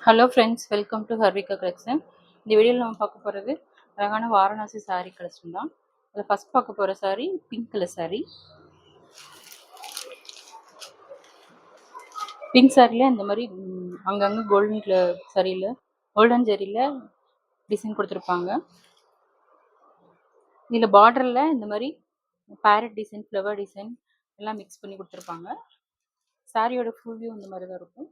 Hello friends, welcome to Harvika collection. இந்த வீடியோவில் நம்ம பார்க்க போகிறது அழகான வாரணாசி சாரீ கலெக்ஷன் தான். அதில் ஃபஸ்ட் பார்க்க போகிற sari pink colour sari. Pink சாரியில் இந்த மாதிரி அங்கங்கே கோல்டன் ஜரியில் டிசைன் கொடுத்துருப்பாங்க. இதில் பார்டரில் இந்த மாதிரி பேரட் டிசைன், ஃப்ளவர் டிசைன் எல்லாம் மிக்ஸ் பண்ணி கொடுத்துருப்பாங்க. சாரியோட ஃபுல் வியூ இந்த மாதிரி தான் இருக்கும்.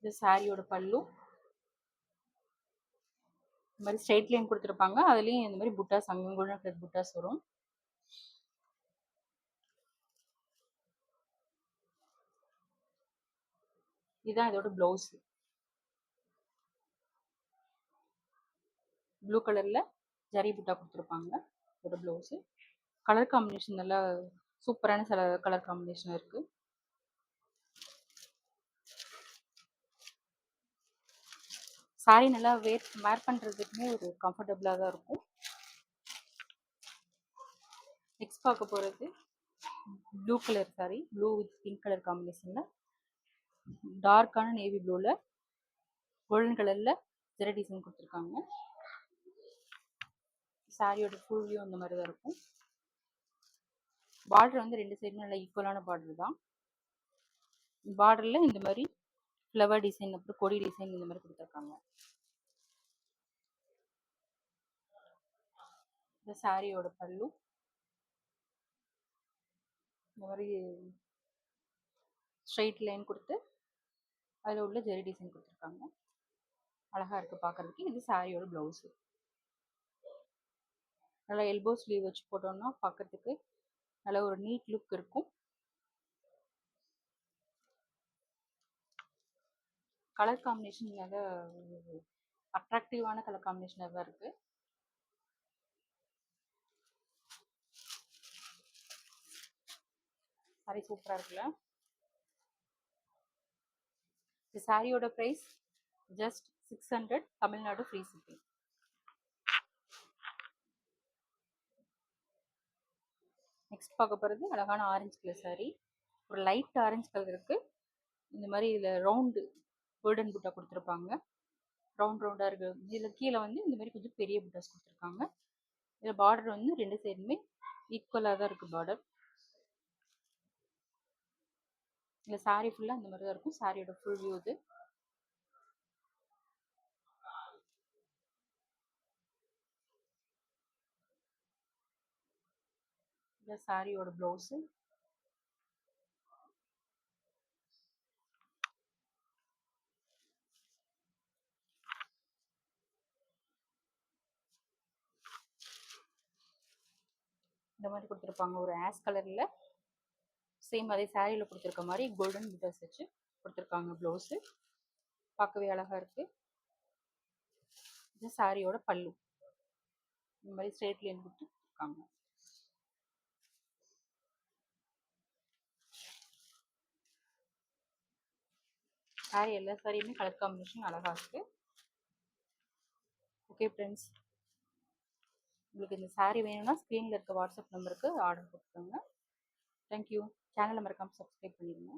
இது சாரியோட பல்லு. இந்த மாதிரி ஸ்ட்ரெயிட் லைன் கொடுத்துருப்பாங்க. அதுலேயும் இந்த மாதிரி புட்டாஸ், அங்கே கோல்டன் கலர் புட்டாஸ் வரும். இதுதான் இதோட ப்ளவுஸ். ப்ளூ கலரில் ஜரி புட்டா கொடுத்துருப்பாங்க. இதோட ப்ளவுஸு. கலர் காம்பினேஷன் நல்லா சூப்பரான சில கலர் காம்பினேஷன் இருக்குது. சாரி நல்லா வேர் பண்ணுறதுக்குமே ஒரு கம்ஃபர்டபுளாக தான் இருக்கும். நெக்ஸ்ட் பார்க்க போகிறது blue colour sorry. Blue with pink colour காம்பினேஷனில் டார்க்கான நேவி ப்ளூவில் கோல்டன் கலரில் ஜெரி டிசைன் கொடுத்துருக்காங்க. சாரியோட ஃபுல் வியூ அந்த மாதிரி தான் இருக்கும். பார்டர் வந்து ரெண்டு சைடுமே நல்லா ஈக்குவலான பார்டர் தான். பார்டரில் இந்த மாதிரி ஃப்ளவர் டிசைன், அப்புறம் கொடி டிசைன் இந்த மாதிரி கொடுத்துருக்காங்க. இந்த சாரியோட பல்லு இந்த மாதிரி ஸ்ட்ரெயிட் லைன் கொடுத்து அதில் உள்ள ஜெரி டிசைன் கொடுத்துருக்காங்க. அழகாக இருக்குது பார்க்குறதுக்கு. இது சாரியோட ப்ளவுஸு. நல்லா எல்போ ஸ்லீவ் வச்சு போட்டோம்னா பார்க்கறதுக்கு நல்ல ஒரு நீட் லுக் இருக்கும். கலர் காம்பினேஷன் நல்ல அட்ராக்டிவான கலர் காம்பினேஷனாக தான் இருக்குது. சாரி சூப்பராக இருக்குல்ல. இந்த சாரியோட price just 600, Tamil Nadu free shipping. Next பார்க்க போகிறது அழகான ஆரஞ்சு கலர் சாரி. ஒரு லைட் ஆரஞ்சு கலர் இருக்குது. இந்த மாதிரி இதில் ரவுண்டு கோல்டன் புட்டா கொடுத்துருப்பாங்க. ரவுண்டாக இருக்குது. இதில் கீழே வந்து இந்த மாதிரி கொஞ்சம் பெரிய புட்டாஸ் கொடுத்துருக்காங்க. இதில் பார்டர் வந்து ரெண்டு சைடுமே ஈக்குவலாக தான் இருக்குது பார்டர். இந்த சாரி ஃபுல்லாக இந்த மாதிரி தான் இருக்கும். சாரியோட ஃபுல் வியூ இது. இந்த சாரியோட ப்ளவுஸு. இந்த மாதிரி கொடுத்துருப்பாங்க. ஒரு ஆஷ் கலரில் சேம் அதே சாரியில் கொடுத்துருக்க மாதிரி கோல்டன் புட்டாஸ் வச்சு கொடுத்துருக்காங்க. ப்ளவுஸு பார்க்கவே அழகாக இருக்குது. இது சாரியோட பல்லு. இந்த மாதிரி ஸ்ட்ரெயிட் லைன் கொடுத்துருக்காங்க. சாரி எல்லா சாரியுமே கலர் காம்பினேஷன் அழகாக இருக்குது. ஓகே ஃப்ரெண்ட்ஸ், உங்களுக்கு இந்த சாரி வேணும்னா ஸ்க்ரீனில் இருக்க வாட்ஸ்அப் நம்பருக்கு ஆர்டர் கொடுத்துருங்க. தேங்க்யூ. சேனலை மறக்காமல் சப்ஸ்கிரைப் பண்ணிடுங்க.